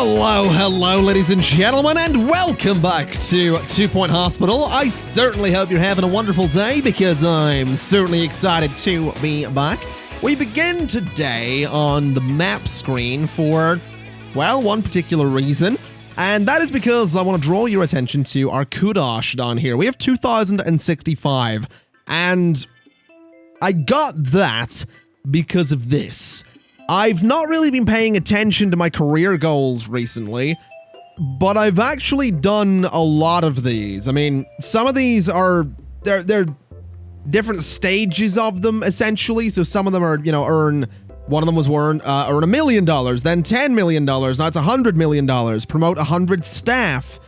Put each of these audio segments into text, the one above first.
Hello, ladies and gentlemen, and welcome back to 2 Point Hospital. I certainly hope you're having a wonderful day, because I'm certainly excited to be back. We begin today on the map screen for, well, one particular reason, and that is because I want to draw your attention to our kudosh down here. We have 2,065, and I got that because of this. I've not really been paying attention to my career goals recently, but I've actually done a lot of these. I mean, some of these are, they're different stages of them, essentially. So some of them are, one of them was earn $1 million, then $10 million, now it's $100 million, promote 100 staff,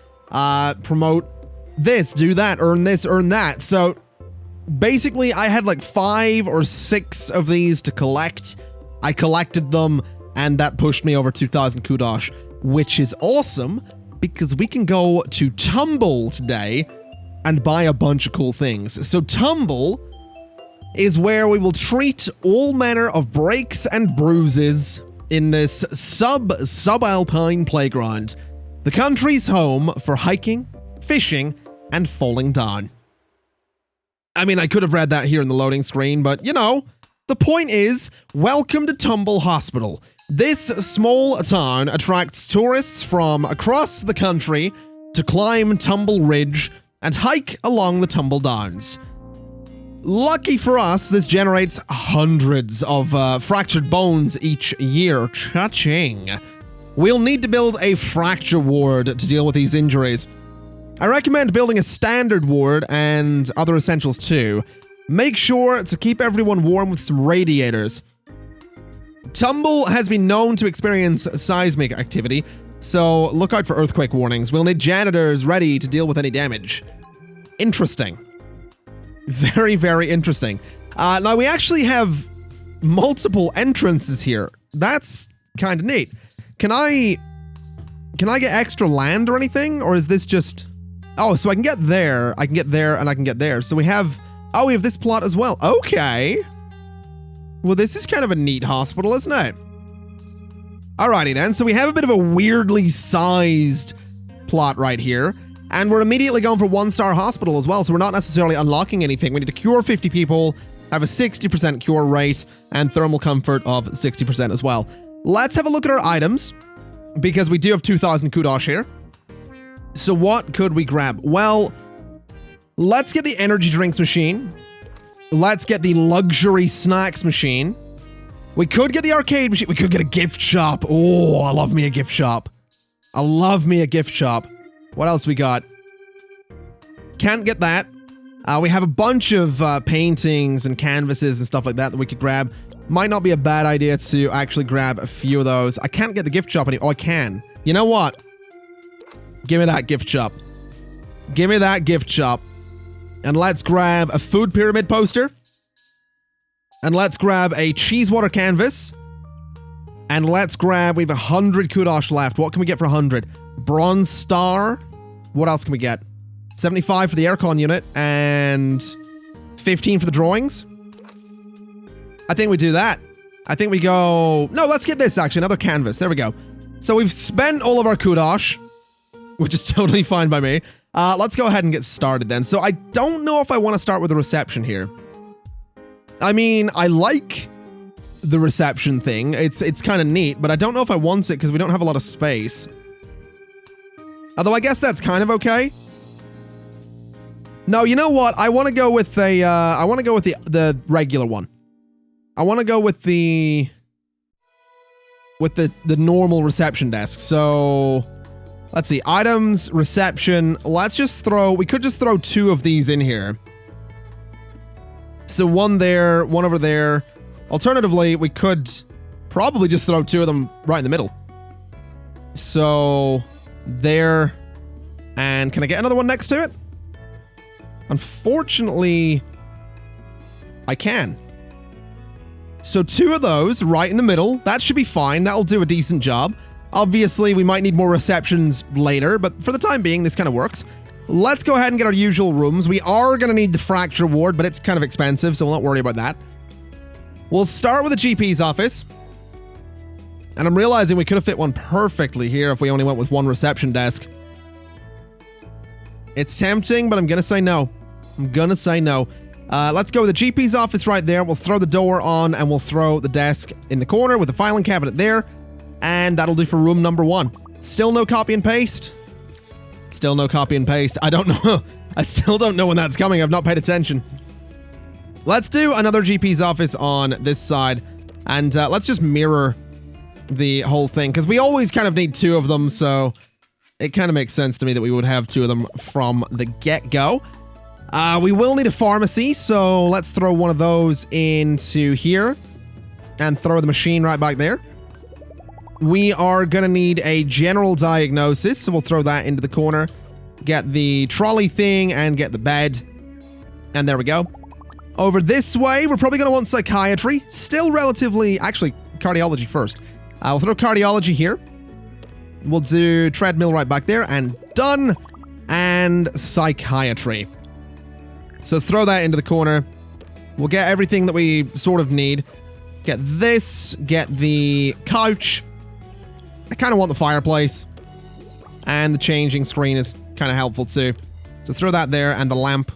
promote this, do that, earn this, earn that. So basically I had like 5 or 6 of these to collect. I collected them, and that pushed me over 2,000 kudosh, which is awesome, because we can go to Tumble today and buy a bunch of cool things. So Tumble is where we will treat all manner of breaks and bruises in this subalpine playground, the country's home for hiking, fishing, and falling down. I mean, I could have read that here in the loading screen, but the point is, welcome to Tumble Hospital. This small town attracts tourists from across the country to climb Tumble Ridge and hike along the Tumble Downs. Lucky for us, this generates hundreds of fractured bones each year. Cha-ching. We'll need to build a fracture ward to deal with these injuries. I recommend building a standard ward and other essentials too. Make sure to keep everyone warm with some radiators. Tumble has been known to experience seismic activity, so look out for earthquake warnings. We'll need janitors ready to deal with any damage. Interesting. Very, very interesting. Now we actually have multiple entrances here. That's kind of neat. Can I get extra land or anything? Or is this just... Oh, so I can get there, and I can get there. So we have this plot as well. Okay. Well, this is kind of a neat hospital, isn't it? Alrighty then, so we have a bit of a weirdly sized plot right here, and we're immediately going for 1-star hospital as well, so we're not necessarily unlocking anything. We need to cure 50 people, have a 60% cure rate, and thermal comfort of 60% as well. Let's have a look at our items, because we do have 2,000 kudosh here. So what could we grab? Well, let's get the energy drinks machine. Let's get the luxury snacks machine. We could get the arcade machine. We could get a gift shop. Oh, I love me a gift shop. I love me a gift shop. What else we got? Can't get that. We have a bunch of paintings and canvases and stuff like that we could grab. Might not be a bad idea to actually grab a few of those. I can't get the gift shop anymore. Oh, I can. You know what? Give me that gift shop. Give me that gift shop. And let's grab a food pyramid poster. And let's grab a cheese water canvas. And let's grab, we have 100 kudosh left. What can we get for 100? Bronze star. What else can we get? 75 for the aircon unit and 15 for the drawings. I think we do that. I think we go... No, let's get this actually, another canvas. There we go. So we've spent all of our kudosh, which is totally fine by me. Let's go ahead and get started then. So I don't know if I want to start with the reception here. I mean, I like the reception thing. It's kind of neat, but I don't know if I want it because we don't have a lot of space. Although I guess that's kind of okay. No, you know what? I want to go with the the regular one. I want to go with the normal reception desk. So let's see, items, reception. Let's just we could just throw 2 of these in here. So one there, one over there. Alternatively, we could probably just throw 2 of them right in the middle. So there, and can I get another one next to it? Unfortunately, I can. So 2 of those right in the middle. That should be fine. That'll do a decent job. Obviously, we might need more receptions later, but for the time being, this kind of works. Let's go ahead and get our usual rooms. We are going to need the fracture ward, but it's kind of expensive, so we'll not worry about that. We'll start with the GP's office. And I'm realizing we could have fit one perfectly here if we only went with one reception desk. It's tempting, but I'm gonna say no. I'm gonna say no. Let's go with the GP's office right there. We'll throw the door on and we'll throw the desk in the corner with the filing cabinet there. And that'll do for room number 1. Still no copy and paste? Still no copy and paste. I don't know. I still don't know when that's coming. I've not paid attention. Let's do another GP's office on this side. And let's just mirror the whole thing. Because we always kind of need 2 of them. So it kind of makes sense to me that we would have 2 of them from the get-go. We will need a pharmacy. So let's throw one of those into here. And throw the machine right back there. We are going to need a general diagnosis, so we'll throw that into the corner. Get the trolley thing and get the bed. And there we go. Over this way, we're probably going to want psychiatry. Still relatively... Actually, cardiology first. We'll throw cardiology here. We'll do treadmill right back there, and done. And psychiatry. So throw that into the corner. We'll get everything that we sort of need. Get this, get the couch. I kind of want the fireplace. And the changing screen is kind of helpful too. So throw that there, and the lamp,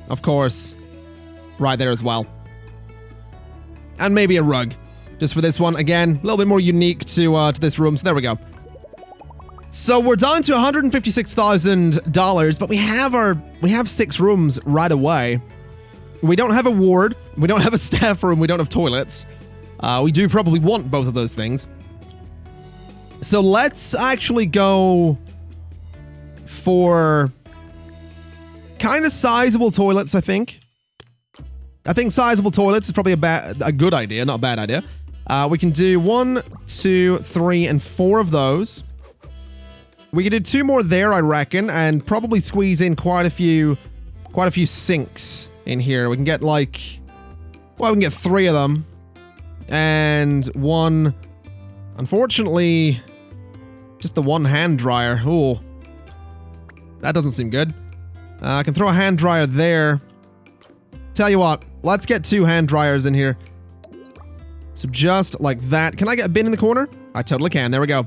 of course, right there as well. And maybe a rug. Just for this one. Again, a little bit more unique to this room. So there we go. So we're down to $156,000, but we have 6 rooms right away. We don't have a ward. We don't have a staff room. We don't have toilets. We do probably want both of those things. So let's actually go for kind of sizable toilets, I think. I think sizable toilets is probably a good idea, not a bad idea. We can do 1, 2, 3, and 4 of those. We can do 2 more there, I reckon, and probably squeeze in quite a few sinks in here. We can get like, well, we can get 3 of them. And 1, unfortunately, just the 1 hand dryer. Ooh, that doesn't seem good. I can throw a hand dryer there. Tell you what, let's get 2 hand dryers in here. So just like that. Can I get a bin in the corner? I totally can. There we go.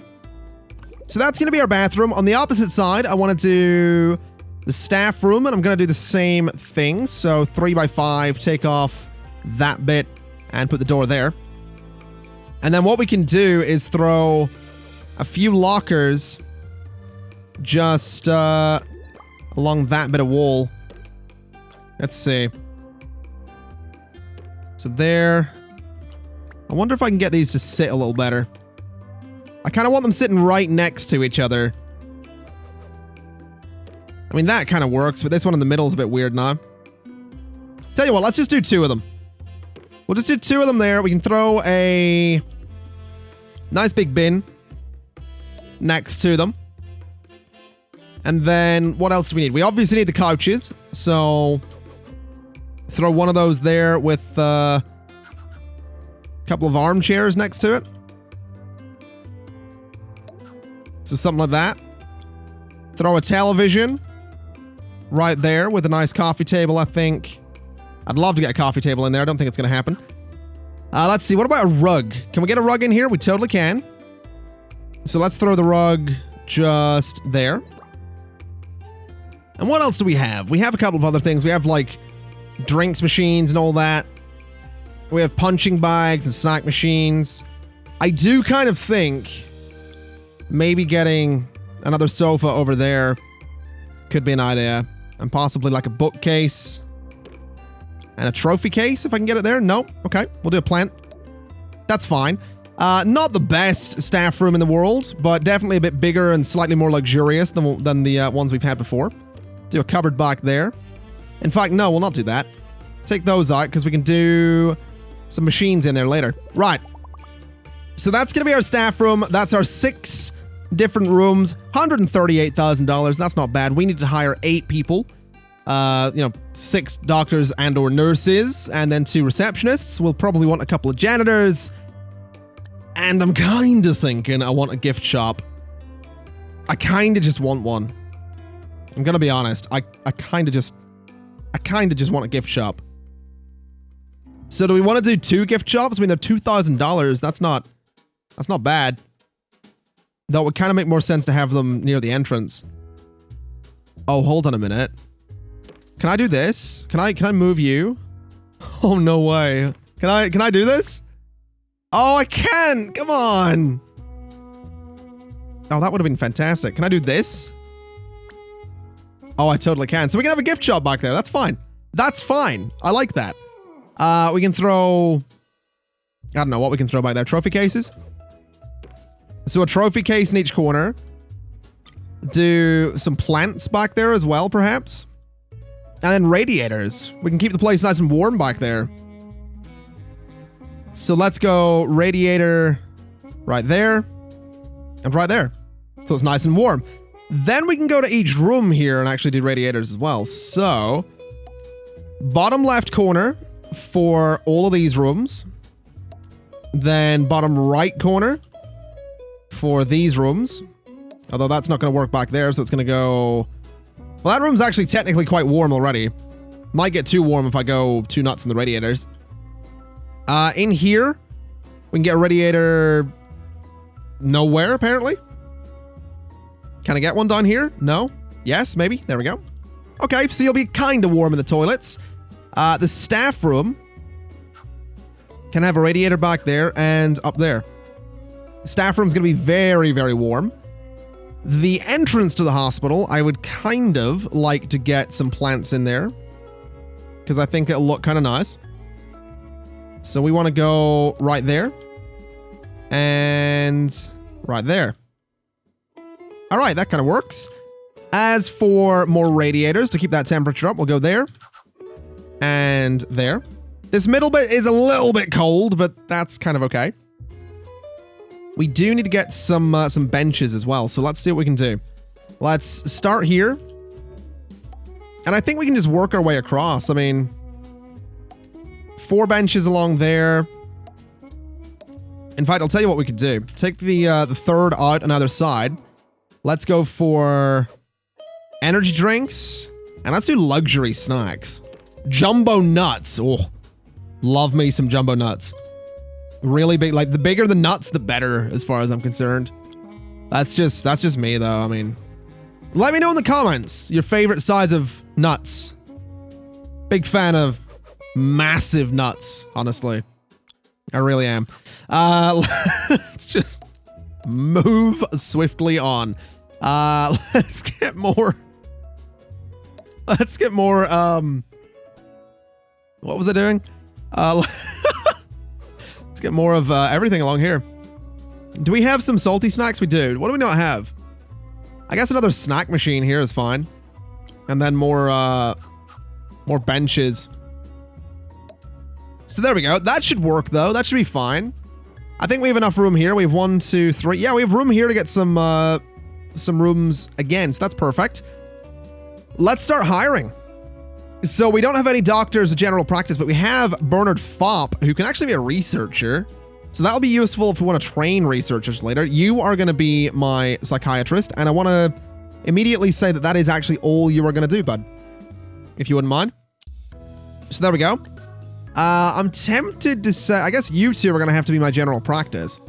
So that's going to be our bathroom. On the opposite side, I want to do the staff room, and I'm going to do the same thing. So 3x5, take off that bit, and put the door there. And then what we can do is throw a few lockers just along that bit of wall. Let's see. So there. I wonder if I can get these to sit a little better. I kind of want them sitting right next to each other. I mean, that kind of works, but this one in the middle is a bit weird now. Tell you what, let's just do 2 of them. We'll just do 2 of them there. We can throw a nice big bin next to them. And then what else do we need? We obviously need the couches. So throw one of those there with a couple of armchairs next to it. So something like that. Throw a television right there with a nice coffee table, I think. I'd love to get a coffee table in there. I don't think it's going to happen. Let's see. What about a rug? Can we get a rug in here? We totally can. So let's throw the rug just there. And what else do we have? We have a couple of other things. We have, like, drinks machines and all that. We have punching bags and snack machines. I do kind of think maybe getting another sofa over there could be an idea. And possibly, like, a bookcase. And a trophy case, if I can get it there. Nope. Okay, we'll do a plant. That's fine. Not the best staff room in the world, but definitely a bit bigger and slightly more luxurious than the ones we've had before. Do a cupboard back there. In fact, no, we'll not do that. Take those out, because we can do some machines in there later. Right. So that's going to be our staff room. That's our 6 different rooms. $138,000. That's not bad. We need to hire 8 people. 6 doctors and or nurses, and then 2 receptionists. We'll probably want a couple of janitors. And I'm kind of thinking I want a gift shop. I kind of just want one. I'm gonna be honest. I kind of just want a gift shop. So do we want to do 2 gift shops? I mean, they're $2,000. That's not bad. Though it would kind of make more sense to have them near the entrance. Oh, hold on a minute. Can I do this? Can I move you? Oh, no way. Can I do this? Oh, I can! Come on! Oh, that would have been fantastic. Can I do this? Oh, I totally can. So we can have a gift shop back there. That's fine. That's fine. I like that. We can throw... I don't know what we can throw back there. Trophy cases? So a trophy case in each corner. Do some plants back there as well, perhaps? And then radiators. We can keep the place nice and warm back there. So let's go radiator right there. And right there. So it's nice and warm. Then we can go to each room here and actually do radiators as well. So, bottom left corner for all of these rooms. Then bottom right corner for these rooms. Although that's not going to work back there, so it's going to go... Well, that room's actually technically quite warm already. Might get too warm if I go too nuts in the radiators. In here, we can get a radiator nowhere, apparently. Can I get one down here? No? Yes, maybe? There we go. Okay, so you'll be kind of warm in the toilets. The staff room can have a radiator back there and up there. Staff room's going to be very, very warm. The entrance to the hospital, I would kind of like to get some plants in there, because I think it'll look kind of nice. So we want to go right there. And right there. All right, that kind of works. As for more radiators to keep that temperature up, we'll go there. And there. This middle bit is a little bit cold, but that's kind of okay. We do need to get some benches as well, so let's see what we can do. Let's start here. And I think we can just work our way across. I mean, 4 benches along there. In fact, I'll tell you what we could do. Take the third out on either side. Let's go for energy drinks. And let's do luxury snacks. Jumbo nuts. Oh, love me some jumbo nuts. Really big, like the bigger the nuts, the better, as far as I'm concerned. That's just me, though. I mean, let me know in the comments your favorite size of nuts. Big fan of massive nuts, honestly. I really am. Let's just move swiftly on. Let's get more. Let's get more. What was I doing? Let's get more of everything along here. Do we have some salty snacks? We do. What do we not have? I guess another snack machine here is fine. And then more benches. So there we go. That should work, though. That should be fine. I think we have enough room here. We have 1, 2, 3. Yeah, we have room here to get some rooms again. So that's perfect. Let's start hiring. So we don't have any doctors with general practice, but we have Bernard Fopp, who can actually be a researcher. So that'll be useful if we want to train researchers later. You are going to be my psychiatrist, and I want to immediately say that that is actually all you are going to do, bud. If you wouldn't mind. So there we go. I'm tempted to say, I guess you two are going to have to be my general practice.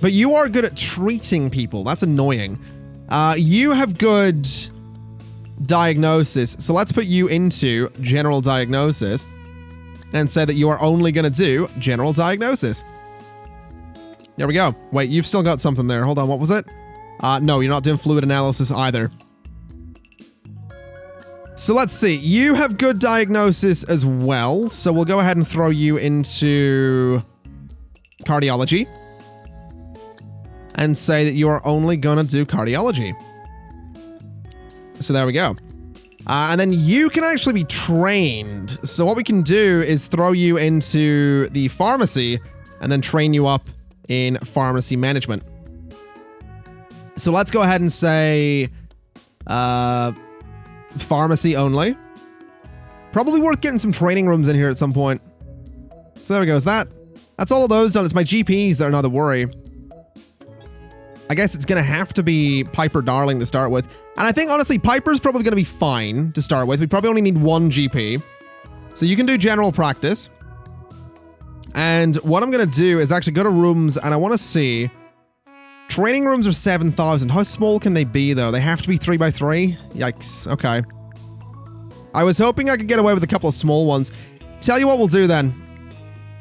But you are good at treating people. That's annoying. You have good diagnosis. So let's put you into general diagnosis and say that you are only going to do general diagnosis. There we go. Wait, you've still got something there. Hold on. What was it? No, you're not doing fluid analysis either. So let's see. You have good diagnosis as well. So we'll go ahead and throw you into cardiology and say that you are only going to do cardiology. So there we go. And then you can actually be trained. So what we can do is throw you into the pharmacy and then train you up in pharmacy management. So let's go ahead and say pharmacy only. Probably worth getting some training rooms in here at some point. So there we go. That's all of those done. It's my GPs that are not the worry. I guess it's going to have to be Piper Darling to start with. And I think, honestly, Piper's probably going to be fine to start with. We probably only need 1 GP. So you can do general practice. And what I'm going to do is actually go to rooms, and I want to see Training rooms are 7,000. How small can they be, though? They have to be 3x3? Yikes. Okay. I was hoping I could get away with a couple of small ones. Tell you what we'll do, then.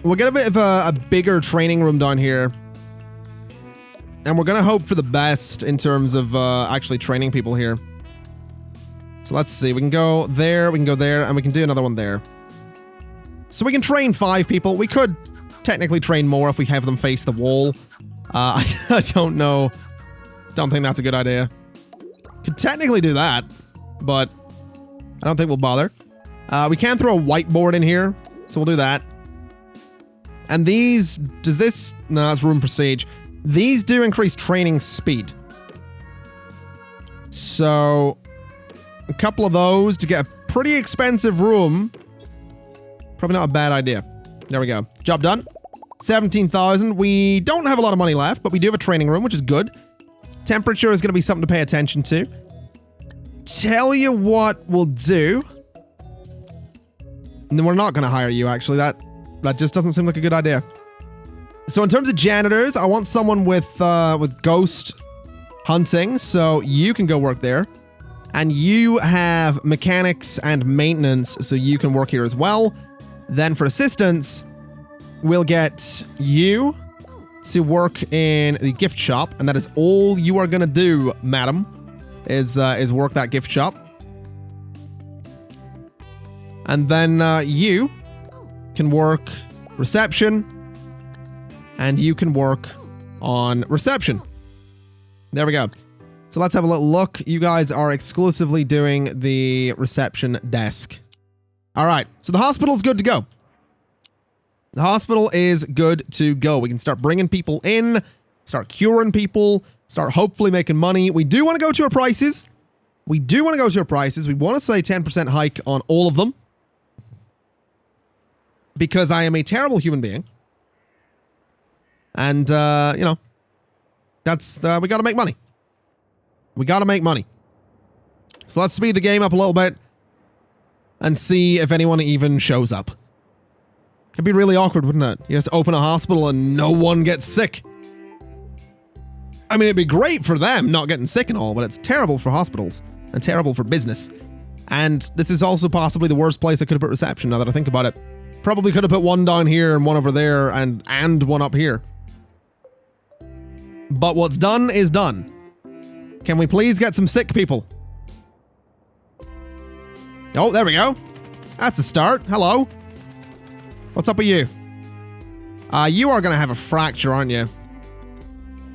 We'll get a bit of a bigger training room down here. And we're going to hope for the best in terms of actually training people here. So let's see. We can go there, we can go there, and we can do another one there. So we can train 5 people. We could technically train more if we have them face the wall. I don't know. Don't think that's a good idea. Could technically do that, but I don't think we'll bother. We can throw a whiteboard in here, so we'll do that. And these, does this, no, that's room prestige. These do increase training speed. So, a couple of those to get a pretty expensive room. Probably not a bad idea. There we go. Job done. 17,000. We don't have a lot of money left, but we do have a training room, which is good. Temperature is going to be something to pay attention to. Tell you what we'll do. And then we're not going to hire you, actually. That just doesn't seem like a good idea. So in terms of janitors, I want someone with ghost hunting, so you can go work there. And you have mechanics and maintenance, so you can work here as well. Then for assistants, we'll get you to work in the gift shop, and that is all you are gonna do, madam, is work that gift shop. And then you can work reception, and you can work on reception. There we go. So let's have a little look. You guys are exclusively doing the reception desk. All right, so the hospital's good to go. The hospital is good to go. We can start bringing people in, start curing people, start hopefully making money. We do want to go to our prices. We want to say 10% hike on all of them. Because I am a terrible human being. And, you know, that's, we got to make money. We got to make money. So let's speed the game up a little bit and see if anyone even shows up. It'd be really awkward, wouldn't it? You just open a hospital and no one gets sick. I mean, it'd be great for them not getting sick and all, but it's terrible for hospitals and terrible for business. And this is also possibly the worst place I could have put reception, now that I think about it. Probably could have put one down here and one over there and one up here. But what's done is done. Can we please get some sick people? Oh, there we go. That's a start. Hello. What's up with you? You are going to have a fracture, aren't you?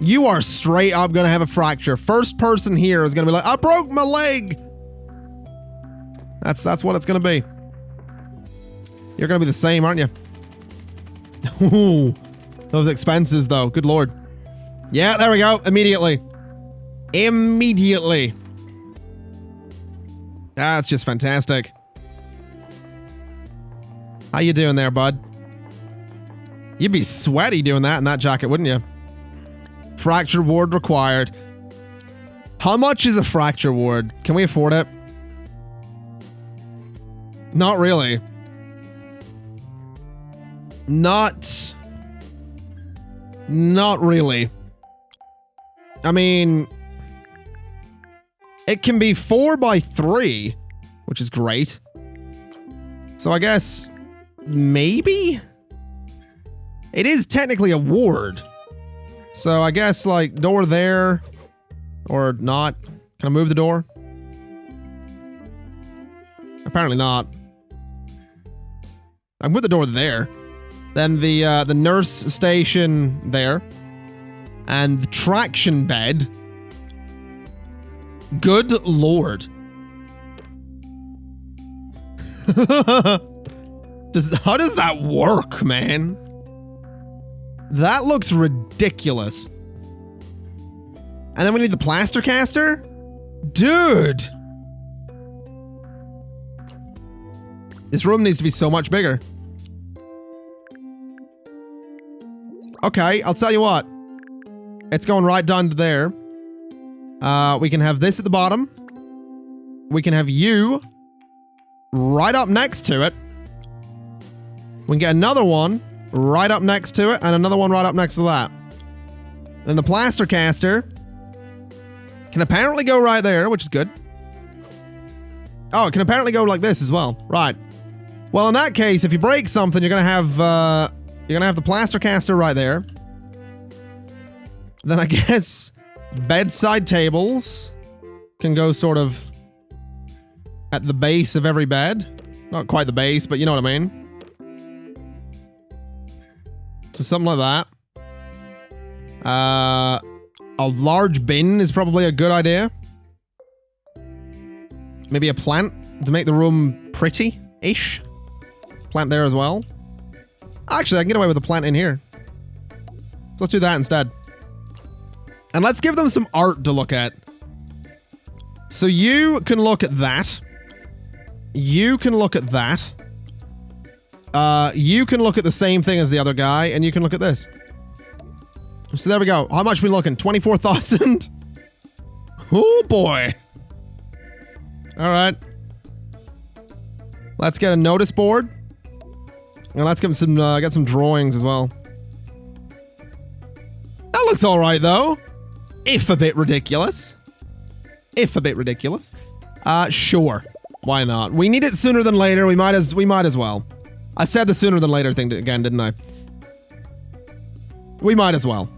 You are straight up going to have a fracture. First person here is going to be like, I broke my leg. That's what it's going to be. You're going to be the same, aren't you? Ooh, those expenses, though. Good lord. Yeah, there we go. Immediately. Immediately. That's just fantastic. How you doing there, bud? You'd be sweaty doing that in that jacket, wouldn't you? Fracture ward required. How much is a fracture ward? Can we afford it? Not really. Not really. I mean, it can be 4x3, which is great. So I guess maybe? It is technically a ward. So I guess like door there or not. Can I move the door? Apparently not. I can put the door there. Then the nurse station there. And the traction bed. Good lord. How does that work, man? That looks ridiculous. And then we need the plaster caster? Dude! This room needs to be so much bigger. Okay, I'll tell you what. It's going right down to there. We can have this at the bottom. We can have you right up next to it. We can get another one right up next to it, and another one right up next to that. And the plaster caster can apparently go right there, which is good. Oh, it can apparently go like this as well. Right. Well, in that case, if you break something, you're gonna have the plaster caster right there. Then I guess bedside tables can go sort of at the base of every bed. Not quite the base, but you know what I mean. So something like that. A large bin is probably a good idea. Maybe a plant to make the room pretty-ish. Plant there as well. Actually, I can get away with a plant in here. So let's do that instead. And let's give them some art to look at. So you can look at that. You can look at that. You can look at the same thing as the other guy, and you can look at this. So there we go. How much are we looking? 24,000? Oh boy. All right. Let's get a notice board. And let's get some drawings as well. That looks all right though. If a bit ridiculous. If a bit ridiculous. Sure. Why not? We need it sooner than later. We might as well. I said the sooner than later thing again, didn't I? We might as well.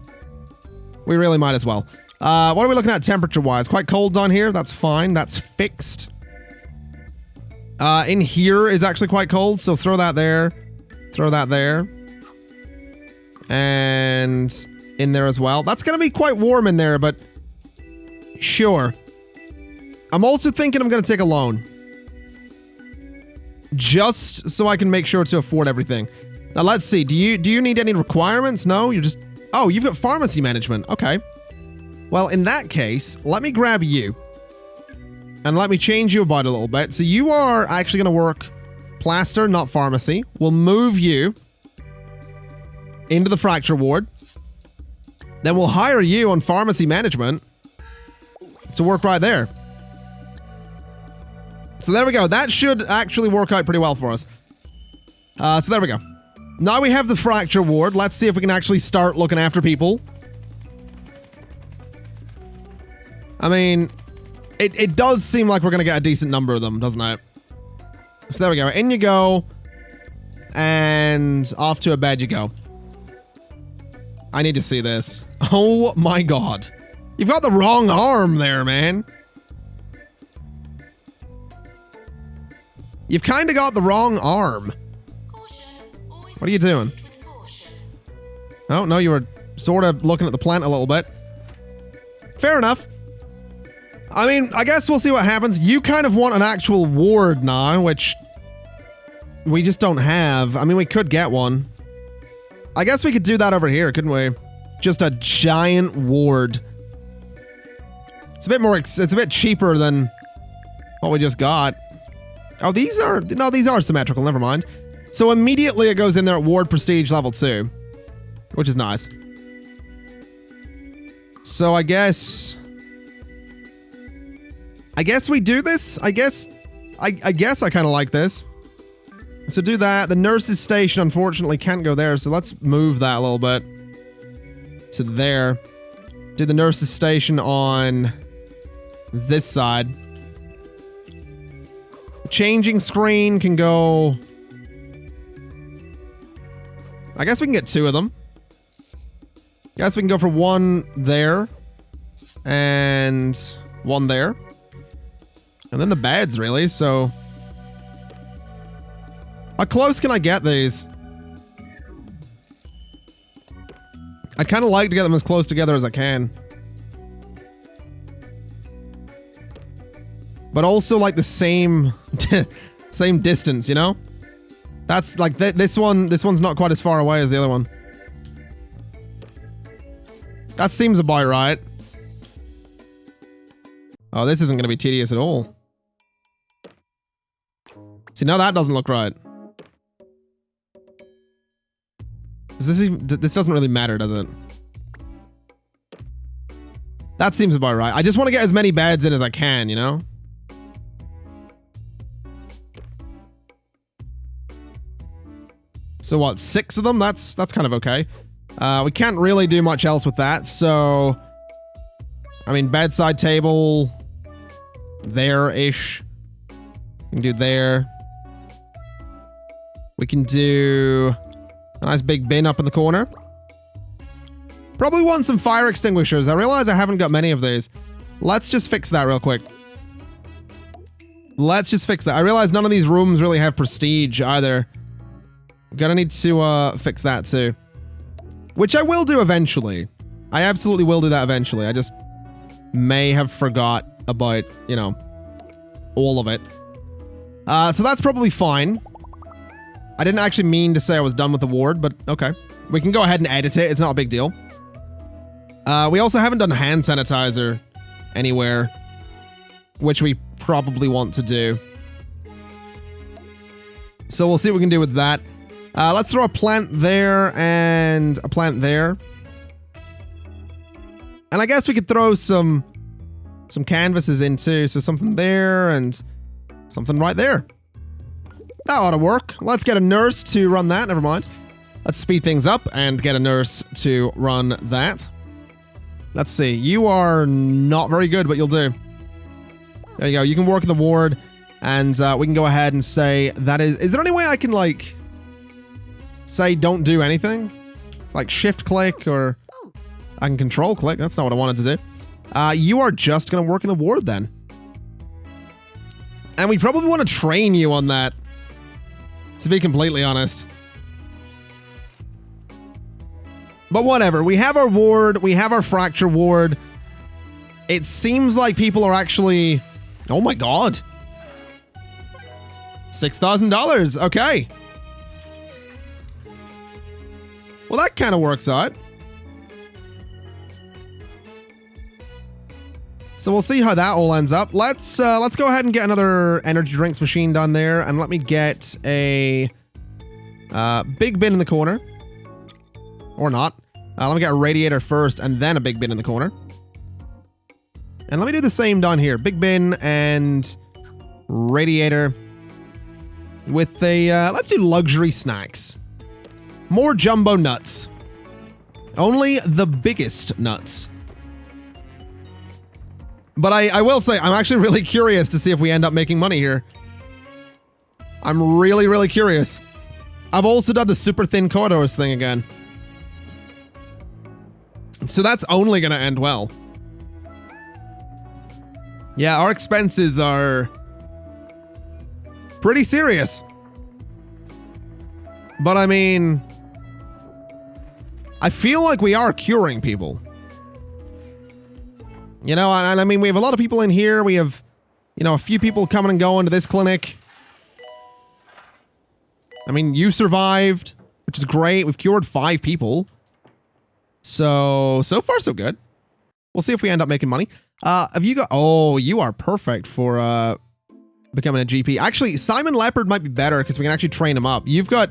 We really might as well. What are we looking at temperature-wise? Quite cold down here. That's fine. That's fixed. In here is actually quite cold, so throw that there. Throw that there. And in there as well. That's gonna be quite warm in there, but sure. I'm also thinking I'm gonna take a loan. Just so I can make sure to afford everything. Now let's see. Do you need any requirements? No, you're just... Oh, you've got pharmacy management. Okay. Well, in that case, let me grab you. And let me change you about a little bit. So you are actually going to work plaster, not pharmacy. We'll move you into the fracture ward. Then we'll hire you on pharmacy management to work right there. So there we go. That should actually work out pretty well for us. So there we go. Now we have the fracture ward. Let's see if we can actually start looking after people. I mean, it does seem like we're going to get a decent number of them, doesn't it? So there we go. In you go. And off to a bed you go. I need to see this. Oh my god. You've got the wrong arm there, man. You've kind of got the wrong arm. What are you doing? Oh, no, you were sort of looking at the plant a little bit. Fair enough. I mean, I guess we'll see what happens. You kind of want an actual ward now, which we just don't have. I mean, we could get one. I guess we could do that over here, couldn't we? Just a giant ward. It's a bit more, it's a bit cheaper than what we just got. Oh, these are, no, these are symmetrical, never mind. So immediately it goes in there at Ward Prestige level 2. Which is nice. So I guess we do this? I guess I kind of like this. So do that. The nurse's station unfortunately can't go there, so let's move that a little bit to there. Do the nurse's station on this side. Changing screen can go... I guess we can get 2 of them. Guess we can go for 1 there. And 1 there. And then the beds, really, so... How close can I get these? I'd kind of like to get them as close together as I can. But also like the same... same distance, you know? That's like this one's not quite as far away as the other one. That seems about right. Oh, this isn't going to be tedious at all. See, now that doesn't look right. This doesn't really matter, does it? That seems about right. I just want to get as many beds in as I can, you know? So what, 6 of them? That's kind of okay. We can't really do much else with that, so... I mean, bedside table... There-ish. We can do there. We can do... a nice big bin up in the corner. Probably want some fire extinguishers. I realize I haven't got many of these. Let's just fix that real quick. Let's just fix that. I realize none of these rooms really have prestige either. Gonna need to fix that too. Which I will do eventually. I absolutely will do that eventually. I just may have forgot about, you know, all of it. So that's probably fine. I didn't actually mean to say I was done with the ward, but okay. We can go ahead and edit it. It's not a big deal. We also haven't done hand sanitizer anywhere, which we probably want to do. So we'll see what we can do with that. Let's throw a plant there and a plant there. And I guess we could throw some canvases in too. So something there and something right there. That ought to work. Let's get a nurse to run that. Never mind. Let's speed things up and get a nurse to run that. Let's see. You are not very good, but you'll do. There you go. You can work in the ward, and we can go ahead and say that is... Is there any way I can, like, say don't do anything? Like shift click, or I can control click. That's not what I wanted to do. You are just going to work in the ward then. And we probably want to train you on that, to be completely honest. But whatever, we have our ward, we have our fracture ward. It seems like people are actually... Oh my god. $6,000, okay. Well, that kind of works out. So we'll see how that all ends up. Let's go ahead and get another energy drinks machine done there, and let me get a big bin in the corner. Or not. Let me get a radiator first, and then a big bin in the corner. And let me do the same down here. Big bin and radiator. With a, let's do luxury snacks. More jumbo nuts. Only the biggest nuts. But I will say, I'm actually really curious to see if we end up making money here. I'm really, really curious. I've also done the super thin corridors thing again. So that's only gonna end well. Yeah, our expenses are pretty serious. But I mean, I feel like we are curing people. You know, and I mean, we have a lot of people in here. We have, you know, a few people coming and going to this clinic. I mean, you survived, which is great. We've cured 5 people. So far so good. We'll see if we end up making money. Have you got... Oh, you are perfect for becoming a GP. Actually, Simon Leopard might be better because we can actually train him up. You've got...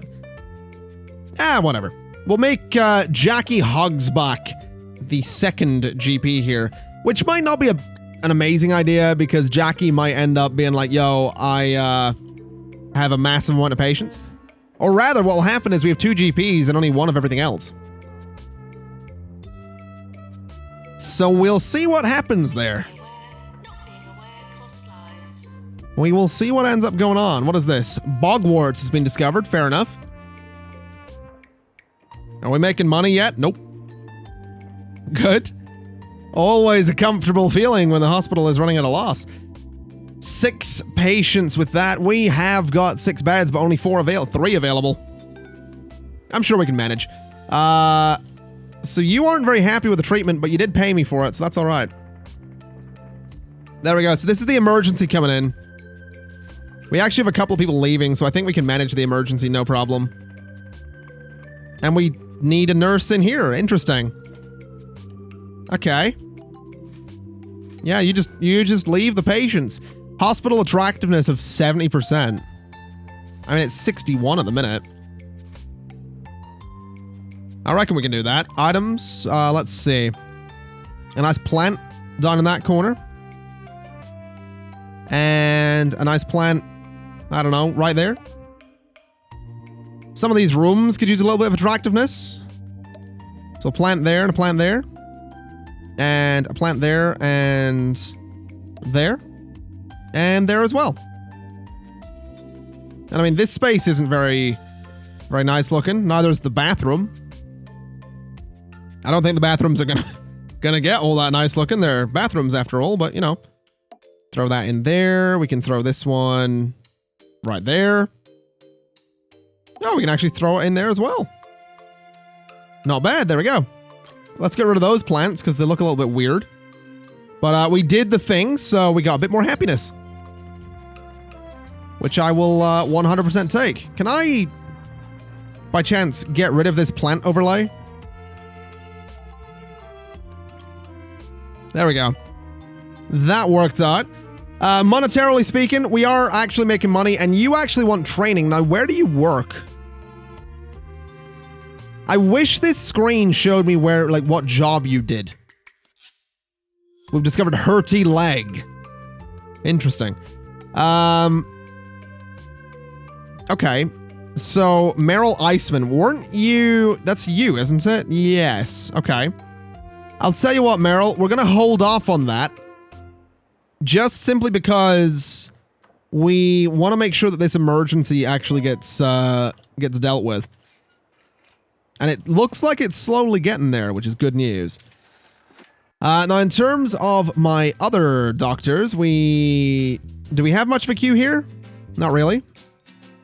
whatever. We'll make Jackie Hogsbach the second GP here, which might not be an amazing idea because Jackie might end up being like, yo, I have a massive amount of patients. Or rather, what will happen is we have 2 GPs and only 1 of everything else. So we'll see what happens there. We will see what ends up going on. What is this? Bogwarts has been discovered. Fair enough. Are we making money yet? Nope. Good. Always a comfortable feeling when the hospital is running at a loss. 6 patients with that. We have got 6 beds, but only 3 available. I'm sure we can manage. So you aren't very happy with the treatment, but you did pay me for it, so that's all right. There we go. So this is the emergency coming in. We actually have a couple of people leaving, so I think we can manage the emergency, no problem. And we need a nurse in here. Interesting. Okay. Yeah, you just leave the patients. Hospital attractiveness of 70%. I mean, it's 61 at the minute. I reckon we can do that. Items, let's see. A nice plant down in that corner. And a nice plant, I don't know, right there. Some of these rooms could use a little bit of attractiveness. So a plant there and a plant there. And a plant there and there. And there as well. And I mean, this space isn't very nice looking. Neither is the bathroom. I don't think the bathrooms are gonna get all that nice looking. They're bathrooms after all, but you know. Throw that in there. We can throw this one right there. Oh, we can actually throw it in there as well. Not bad. There we go. Let's get rid of those plants because they look a little bit weird. But we did the thing, so we got a bit more happiness. Which I will 100% take. Can I, by chance, get rid of this plant overlay? There we go. That worked out. Monetarily speaking, we are actually making money, and you actually want training. Now, where do you work? I wish this screen showed me where, like, what job you did. We've discovered hurty leg. Interesting. Okay. So, Meryl Iceman, weren't you... That's you, isn't it? Yes. Okay. I'll tell you what, Meryl, we're gonna hold off on that. Just simply because we want to make sure that this emergency actually gets dealt with. And it looks like it's slowly getting there, which is good news. Now, in terms of my other doctors, do we have much of a queue here? Not really.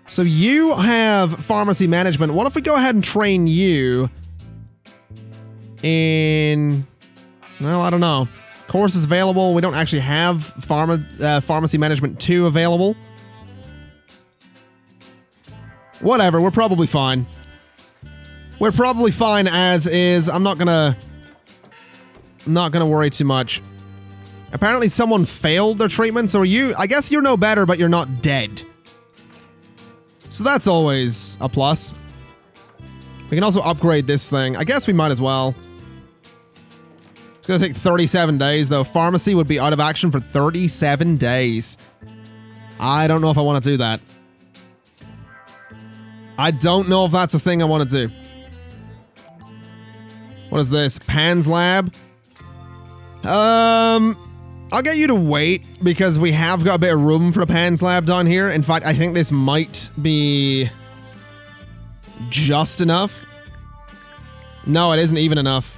So you have pharmacy management. What if we go ahead and train you in... Well, I don't know. Courses available. We don't actually have pharmacy management 2 available. Whatever, we're probably fine. We're probably fine as is. I'm not gonna worry too much. Apparently someone failed their treatment, so I guess you're no better, but you're not dead. So that's always a plus. We can also upgrade this thing. I guess we might as well. It's gonna take 37 days, though. Pharmacy would be out of action for 37 days. I don't know if I want to do that. I don't know if that's a thing I want to do. What is this? Pan's Lab? I'll get you to wait because we have got a bit of room for a Pan's Lab down here. In fact, I think this might be just enough. No, it isn't even enough.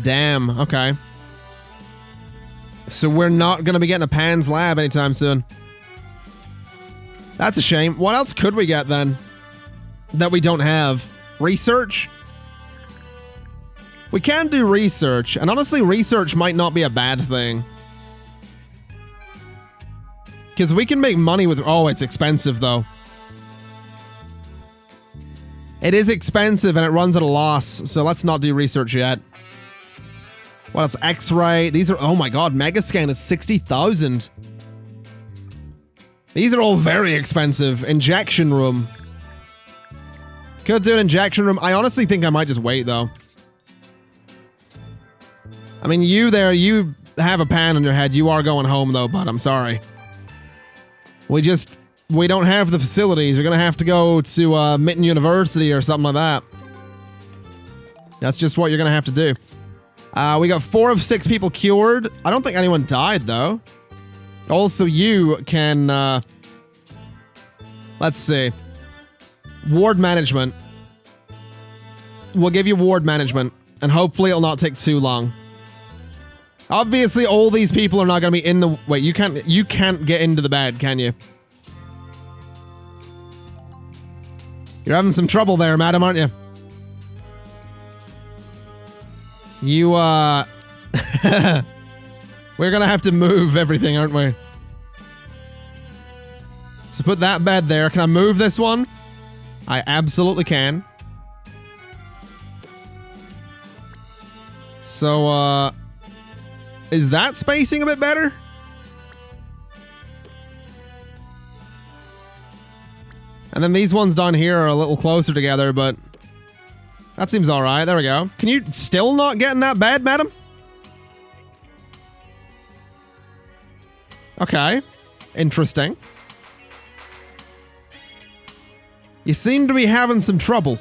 Damn, okay. So we're not going to be getting a Pan's Lab anytime soon. That's a shame. What else could we get then that we don't have? Research? We can do research, and honestly, research might not be a bad thing. Because we can make money with... Oh, it's expensive, though. It is expensive, and it runs at a loss, so let's not do research yet. What else? X-ray. These are... Oh my god, Megascan is 60,000. These are all very expensive. Injection room. Could do an injection room. I honestly think I might just wait, though. I mean, you there, you have a pan on your head. You are going home, though, but I'm sorry. We don't have the facilities. You're going to have to go to Mitten University or something like that. That's just what you're going to have to do. We got 4 of 6 people cured. I don't think anyone died, though. Also, you can... let's see. Ward management. We'll give you ward management, and hopefully it'll not take too long. Obviously, all these people are not going to be in the... Wait, you can't get into the bed, can you? You're having some trouble there, madam, aren't you? You, we're going to have to move everything, aren't we? So put that bed there. Can I move this one? I absolutely can. So, is that spacing a bit better? And then these ones down here are a little closer together, but that seems all right. There we go. Can you still not get in that bed, madam? Okay. Interesting. You seem to be having some trouble.